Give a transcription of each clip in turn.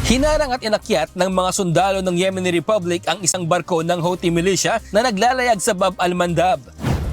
Hinarang at inakyat ng mga sundalo ng Yemeni Republic ang isang barko ng Houthi militia na naglalayag sa Bab al-Mandab.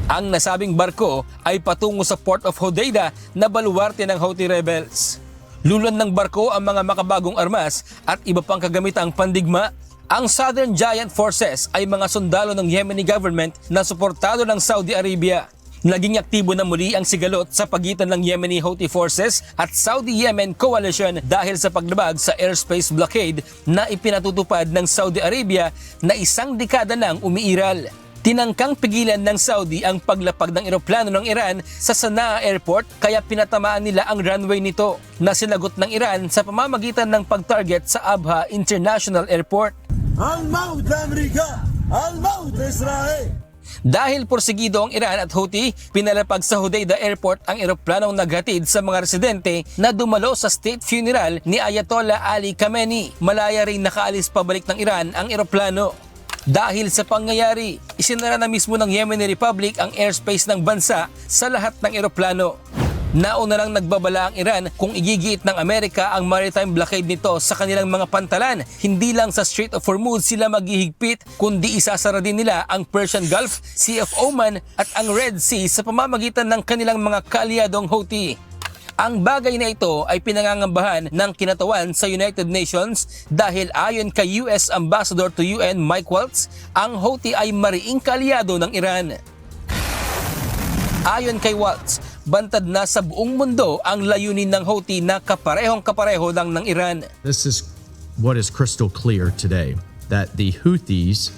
Ang nasabing barko ay patungo sa Port of Hodeidah na baluarte ng Houthi rebels. Lulon ng barko ang mga makabagong armas at iba pang kagamitang pandigma. Ang Southern Giant Forces ay mga sundalo ng Yemeni government na suportado ng Saudi Arabia. Naging aktibo na muli ang sigalot sa pagitan ng Yemeni Houthi Forces at Saudi-Yemen Coalition dahil sa paglabag sa airspace blockade na ipinatutupad ng Saudi Arabia na isang dekada nang umiiral. Tinangkang pigilan ng Saudi ang paglapag ng eroplano ng Iran sa Sana'a Airport kaya pinatamaan nila ang runway nito na sinagot ng Iran sa pamamagitan ng pag-target sa Abha International Airport. Al-Maut Amerika! Al-Maut Israel! Dahil porsigido ang Iran at Houthi, pinalapag sa Hodeidah Airport ang eroplanong naghatid sa mga residente na dumalo sa state funeral ni Ayatollah Ali Khamenei. Malaya rin nakaalis pabalik ng Iran ang eroplano. Dahil sa pangyayari, isinara na mismo ng Yemeni Republic ang airspace ng bansa sa lahat ng eroplano. Nauna lang nagbabala ang Iran kung igigiit ng Amerika ang maritime blockade nito sa kanilang mga pantalan. Hindi lang sa Strait of Hormuz sila maghihigpit, kundi isasara din nila ang Persian Gulf, Sea of Oman at ang Red Sea sa pamamagitan ng kanilang mga kaalyadong Houthi. Ang bagay na ito ay pinangangambahan ng kinatawan sa United Nations dahil ayon kay US Ambassador to UN Mike Waltz, ang Houthi ay mariing kaalyado ng Iran. Ayon kay Waltz, bantad na sa buong mundo ang layunin ng Houthi na kaparehong-kapareho lang ng Iran. This is what is crystal clear today, that the Houthis,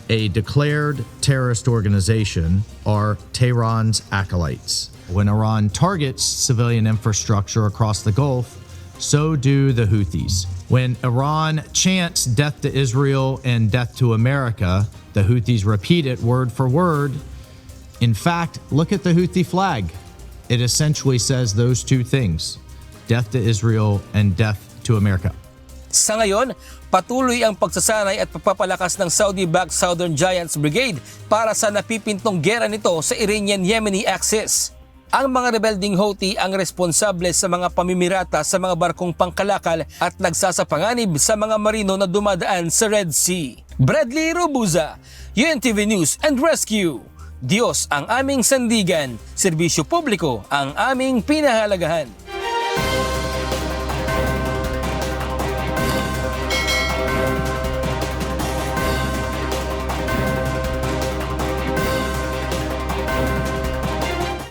a declared terrorist organization, are Tehran's acolytes. When Iran targets civilian infrastructure across the Gulf, so do the Houthis. When Iran chants death to Israel and death to America, the Houthis repeat it word for word. In fact, look at the Houthi flag. It essentially says those two things, death to Israel and death to America. Sa ngayon, patuloy ang pagsasanay at pagpapalakas ng Saudi-backed Southern Giants Brigade para sa napipintong gera nito sa Iranian-Yemeni axis. Ang mga rebelding Houthi ang responsable sa mga pamimirata sa mga barkong pangkalakal at nagsasapanganib sa mga marino na dumadaan sa Red Sea. Bradley Robuza, UNTV News and Rescue. Diyos ang aming sandigan, serbisyo publiko ang aming pinahalagahan.